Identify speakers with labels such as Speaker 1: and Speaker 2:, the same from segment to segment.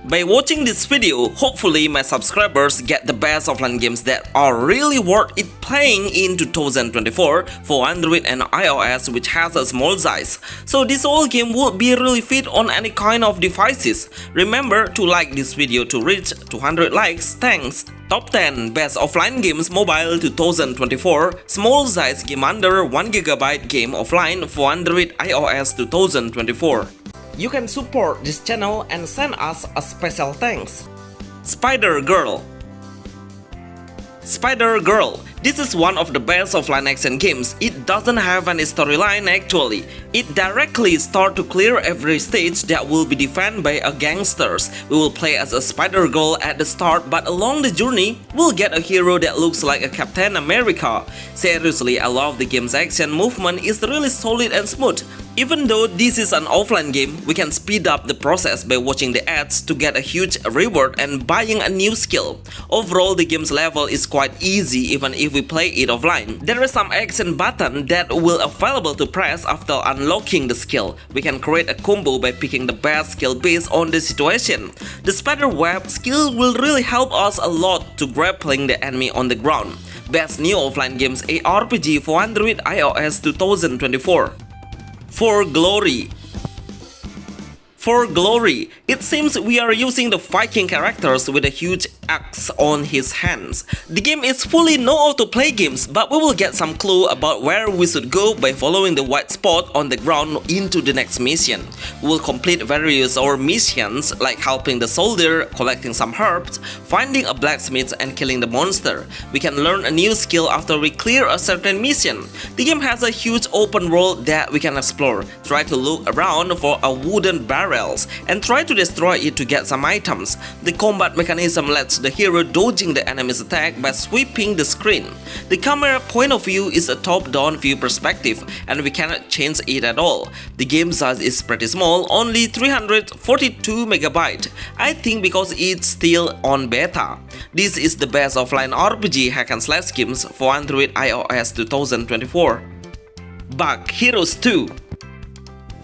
Speaker 1: By watching this video, hopefully my subscribers get the best offline games that are really worth it playing in 2024 for Android and iOS, which has a small size. So this whole game would be really fit on any kind of devices. Remember to like this video to reach 200 likes. Thanks. Top 10 Best Offline Games Mobile 2024. Small size game under 1GB game offline for Android iOS 2024. You can support this channel and send us a special thanks. Spider Girl. Spider Girl. This is one of the best offline action games. It doesn't have any storyline actually. It directly starts to clear every stage that will be defended by a gangsters. We will play as a Spider Girl at the start, but along the journey, we'll get a hero that looks like a Captain America. Seriously, I love the game's action movement is really solid and smooth. Even though this is an offline game, we can speed up the process by watching the ads to get a huge reward and buying a new skill. Overall, the game's level is quite easy even if we play it offline. There is some action button that will available to press after unlocking the skill. We can create a combo by picking the best skill based on the situation. The spider web skill will really help us a lot to grappling the enemy on the ground. Best new offline games ARPG for Android iOS 2024. For Glory. For Glory, it seems we are using the Viking characters with a huge axe on his hands. The game is fully no auto-play games, but we will get some clue about where we should go by following the white spot on the ground into the next mission. We will complete various our missions like helping the soldier, collecting some herbs, finding a blacksmith and killing the monster. We can learn a new skill after we clear a certain mission. The game has a huge open world that we can explore. Try to look around for a wooden barrel and try to destroy it to get some items. The combat mechanism lets the hero dodging the enemy's attack by sweeping the screen. The camera point of view is a top-down view perspective and we cannot change it at all. The game size is pretty small, only 342 MB. I think because it's still on beta. This is the best offline RPG hack and slash games for Android iOS 2024. Bug Heroes 2.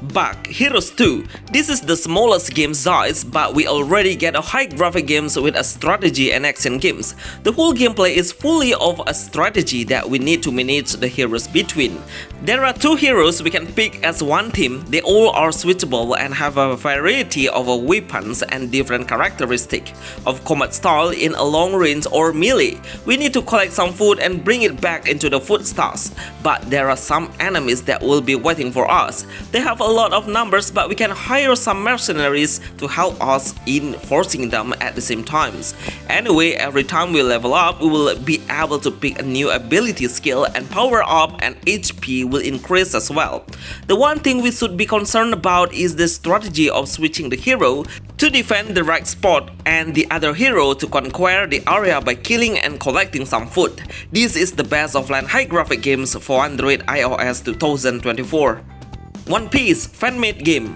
Speaker 1: Bug Heroes 2. This is the smallest game size, but we already get a high graphic games with a strategy and action games. The whole gameplay is fully of a strategy that we need to manage the heroes between. There are two heroes we can pick as one team. They all are switchable and have a variety of weapons and different characteristics of combat style in a long range or melee. We need to collect some food and bring it back into the food stores. But there are some enemies that will be waiting for us. They have a lot of numbers, but we can hire some mercenaries to help us in forcing them at the same times. Anyway, every time we level up, we will be able to pick a new ability skill and power up, and HP will increase as well. The one thing we should be concerned about is the strategy of switching the hero to defend the right spot and the other hero to conquer the area by killing and collecting some food. This is the best offline high graphic games for Android iOS 2024. One Piece Fanmade Game.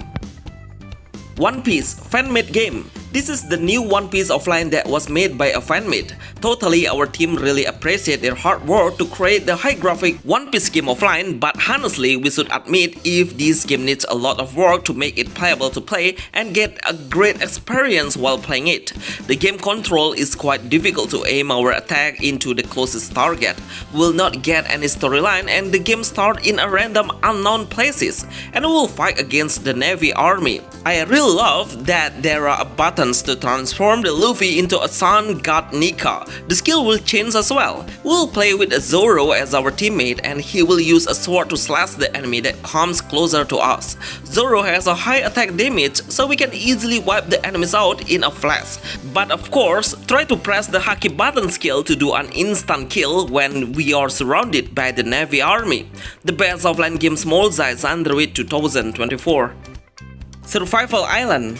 Speaker 1: One Piece Fanmade Game. This is the new One Piece offline that was made by a fanmade. Totally, our team really appreciate their hard work to create the high graphic One Piece game offline, but honestly, we should admit if this game needs a lot of work to make it playable to play and get a great experience while playing it. The game control is quite difficult to aim our attack into the closest target. We will not get any storyline and the game starts in a random unknown places and we will fight against the Navy army. I really love that there are buttons to transform the Luffy into a sun god Nika. The skill will change as well. We'll play with Zoro as our teammate and he will use a sword to slash the enemy that comes closer to us. Zoro has a high attack damage, so we can easily wipe the enemies out in a flash. But of course, try to press the Haki button skill to do an instant kill when we are surrounded by the Navy army. The best offline game small size Android 2024. Survival Island.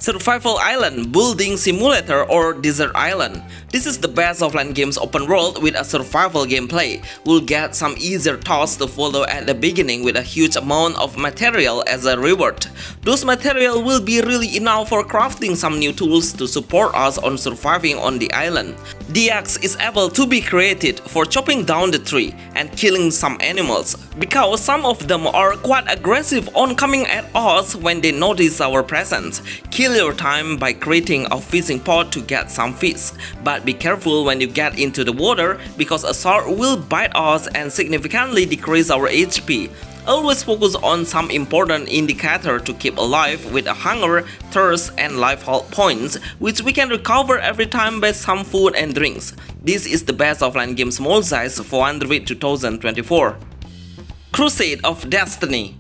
Speaker 1: Survival Island Building Simulator or Desert Island. This is the best offline games open world with a survival gameplay. We'll get some easier tasks to follow at the beginning with a huge amount of material as a reward. Those material will be really enough for crafting some new tools to support us on surviving on the island. The axe is able to be created for chopping down the tree and killing some animals, because some of them are quite aggressive on coming at us when they notice our presence. Kill your time by creating a fishing pod to get some fish, but be careful when you get into the water because a shark will bite us and significantly decrease our HP. Always focus on some important indicator to keep alive with a hunger, thirst and life health points, which we can recover every time by some food and drinks. This is the best offline game small size for Android 2024. Crusade of Destiny.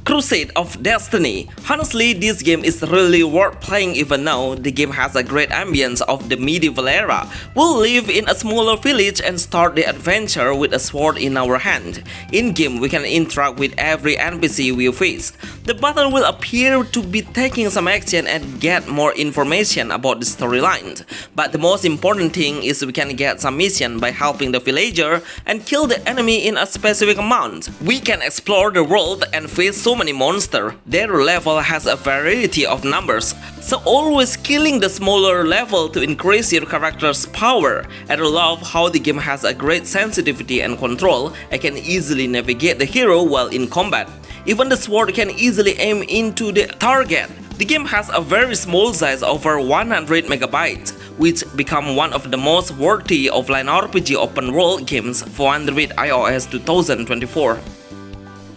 Speaker 1: Crusade of Destiny. Honestly, this game is really worth playing even now. The game has a great ambience of the medieval era. We'll live in a smaller village and start the adventure with a sword in our hand. In game, we can interact with every NPC we face. The button will appear to be taking some action and get more information about the storyline. But the most important thing is we can get some mission by helping the villager and kill the enemy in a specific amount. We can explore the world and face so many monsters. Their level has a variety of numbers, so always killing the smaller level to increase your character's power. And I love how the game has a great sensitivity and control. I can easily navigate the hero while in combat. Even the sword can easily aim into the target. The game has a very small size, over 100 MB, which become one of the most worthy offline RPG open world games for Android iOS 2024.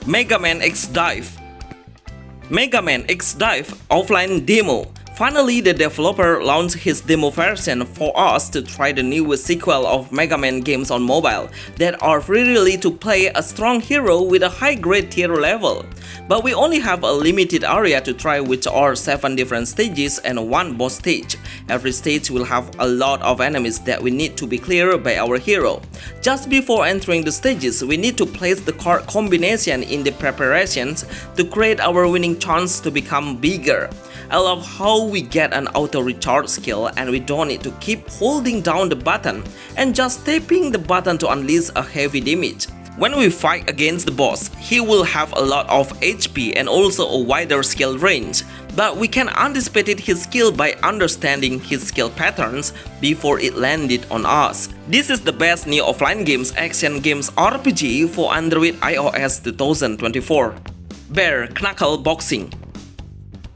Speaker 1: Mega Man X Dive. Mega Man X Dive offline demo. Finally, the developer launched his demo version for us to try the newest sequel of Mega Man games on mobile that are free to play a strong hero with a high grade tier level. But we only have a limited area to try, which are 7 different stages and 1 boss stage. Every stage will have a lot of enemies that we need to be cleared by our hero. Just before entering the stages, we need to place the card combination in the preparations to create our winning chance to become bigger. I love how we get an auto recharge skill and we don't need to keep holding down the button and just tapping the button to unleash a heavy damage. When we fight against the boss, he will have a lot of HP and also a wider skill range, but we can anticipate his skill by understanding his skill patterns before it landed on us. This is the best new offline games action games RPG for Android iOS 2024. Bare Knuckle Boxing.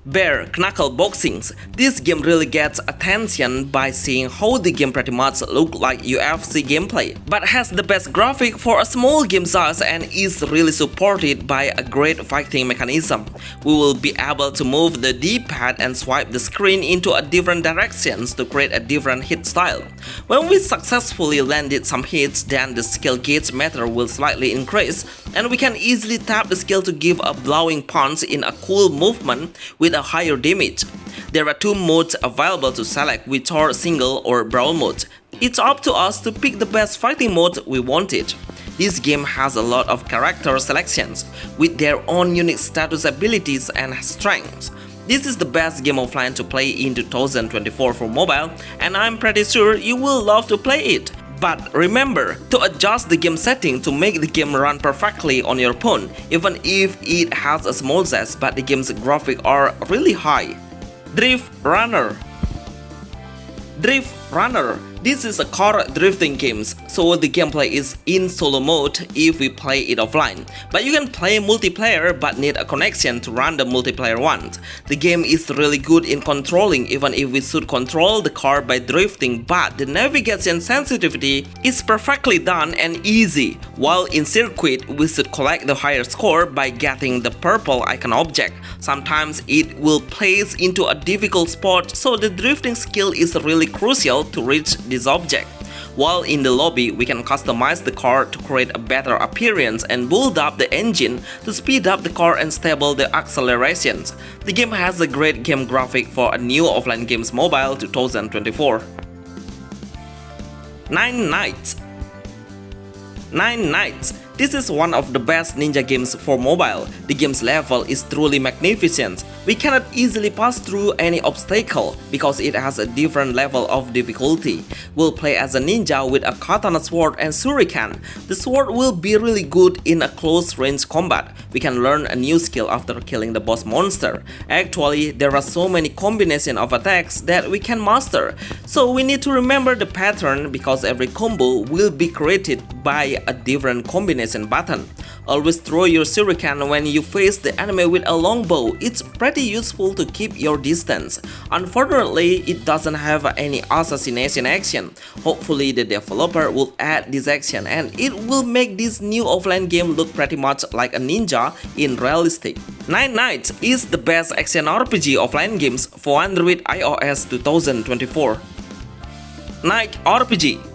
Speaker 1: Bare Knuckle Boxings. This game really gets attention by seeing how the game pretty much looks like UFC gameplay, but has the best graphic for a small game size and is really supported by a great fighting mechanism. We will be able to move the D-pad and swipe the screen into a different directions to create a different hit style. When we successfully landed some hits, then the skill gauge meter will slightly increase and we can easily tap the skill to give a blowing punch in a cool movement with a higher damage. There are 2 modes available to select, which are single or brawl mode. It's up to us to pick the best fighting mode we wanted. This game has a lot of character selections with their own unique status abilities and strengths. This is the best game offline to play in 2024 for mobile, and I'm pretty sure you will love to play it. But remember to adjust the game setting to make the game run perfectly on your phone, even if it has a small size but the game's graphics are really high. Drift Runner. Drift Runner. This is a car drifting game, so the gameplay is in solo mode if we play it offline. But you can play multiplayer but need a connection to run the multiplayer one. The game is really good in controlling, even if we should control the car by drifting, but the navigation sensitivity is perfectly done and easy. While in circuit, we should collect the higher score by getting the purple icon object. Sometimes it will place into a difficult spot, so the drifting skill is really crucial to reach this object. While in the lobby, we can customize the car to create a better appearance and build up the engine to speed up the car and stable the accelerations. The game has a great game graphic for a new offline games mobile 2024. 9 Nights. 9 Nights. This is one of the best ninja games for mobile. The game's level is truly magnificent. We cannot easily pass through any obstacle because it has a different level of difficulty. We'll play as a ninja with a katana sword and shuriken. The sword will be really good in a close range combat. We can learn a new skill after killing the boss monster. Actually, there are so many combinations of attacks that we can master. So we need to remember the pattern because every combo will be created by a different combination button. Always throw your shuriken when you face the enemy with a longbow. It's pretty useful to keep your distance. Unfortunately, it doesn't have any assassination action. Hopefully the developer will add this action and it will make this new offline game look pretty much like a ninja in realistic. Nine Nights is the best action RPG offline games for Android iOS 2024. Knik RPG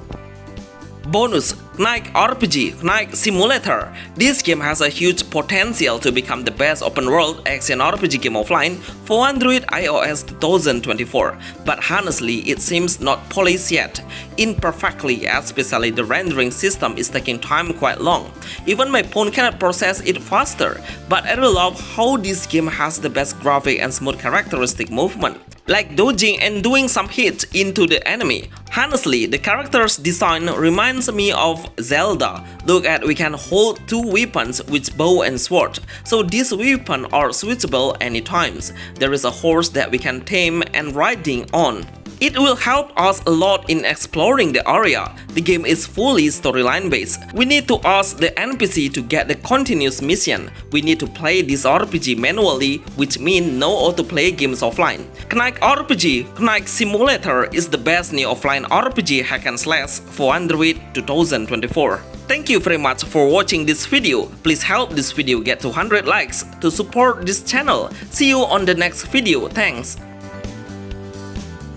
Speaker 1: Bonus Knik RPG Knik Simulator. This game has a huge potential to become the best open world action RPG game offline for Android iOS 2024, but honestly it seems not polished yet. Imperfectly, especially the rendering system is taking time quite long. Even my phone cannot process it faster, but I really love how this game has the best graphic and smooth characteristic movement, like dodging and doing some hits into the enemy. Honestly, the character's design reminds me of Zelda. Look at, we can hold two weapons with bow and sword, so these weapons are switchable anytime. There is a horse that we can tame and riding on. It will help us a lot in exploring the area. The game is fully storyline based. We need to ask the NPC to get the continuous mission. We need to play this RPG manually, which means no autoplay games offline. Knik RPG Knik Simulator is the best new offline RPG hack and slash for Android 2024. Thank you very much for watching this video. Please help this video get to 100 likes to support this channel. See you on the next video. Thanks.